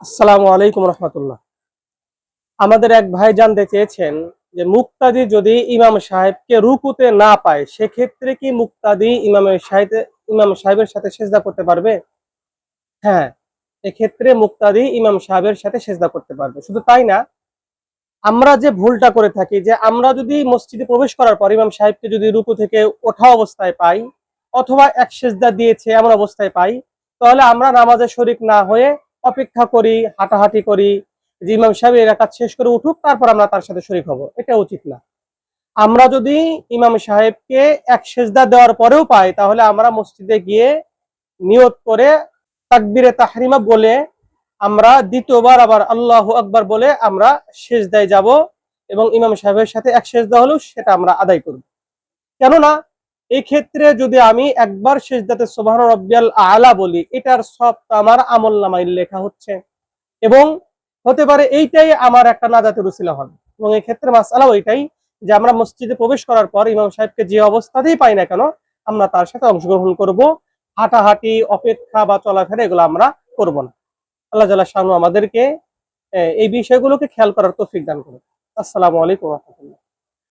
আসসালামু আলাইকুম রহমতুল্লাহ। আমাদের এক ভাই জানতে চেয়েছেন যে মুক্তাদি যদি ইমাম সাহেবকে রুকুতে না পায় সেক্ষেত্রে কি মুক্তাদি ইমাম সাহেবের সাথে সেজদা করতে পারবে? হ্যাঁ, এক্ষেত্রে মুক্তাদি ইমাম সাহেবের সাথে সেজদা করতে পারবে। শুধু তাই না, আমরা যে ভুলটা করে থাকি যে আমরা যদি মসজিদে প্রবেশ করার পর ইমাম সাহেবকে যদি রুকু থেকে ওঠা অবস্থায় পাই অথবা এক সেজদা দিয়েছে এমন অবস্থায় পাই, তাহলে আমরা নামাজে শরিক না হয়ে অপেক্ষা করি, হাঁটাহাঁটি করি যে ইমাম সাহেব এই রাকাত শেষ করে উঠুক, তারপর আমরা তার সাথে শরিক হব। এটা উচিত না। আমরা যদি ইমাম সাহেবকে এক সেজদা দেওয়ার পরেও পাই তাহলে আমরা মসজিদে গিয়ে নিয়ত করে তাকবীরে তাহরিমা বলে আমরা দ্বিতীয়বার আবার আল্লাহু আকবার বলে আমরা সেজদায় যাব এবং ইমাম সাহেবের সাথে এক সেজদা হলেও সেটা আমরা আদায় করব। কেননা এই ক্ষেত্রে যদি আমি একবার সেজদাতে সুবহান রাব্বিয়াল আলা বলি, এটার সব আমার আমলনামায় লেখা হচ্ছে এবং হতে পারে এইটাই আমার একটা নাজাতের উসিলা হবে। এবং এই ক্ষেত্রে মাসআলা ওইটাই যে আমরা মসজিদে প্রবেশ করার পর ইমাম সাহেবকে যে অবস্থাতেই পাই না কেন আমরা তার সাথে অংশগ্রহণ করব। হাঁটাহাঁটি, অপেক্ষা বা চলাফেরা এগুলো আমরা করব না। আল্লাহ জাল্লা শানু আমাদেরকে এই বিষয়গুলোকে খেয়াল করার তৌফিক দান করুন। আসসালামু আলাইকুম ওয়া রাহমাতুল্লাহ।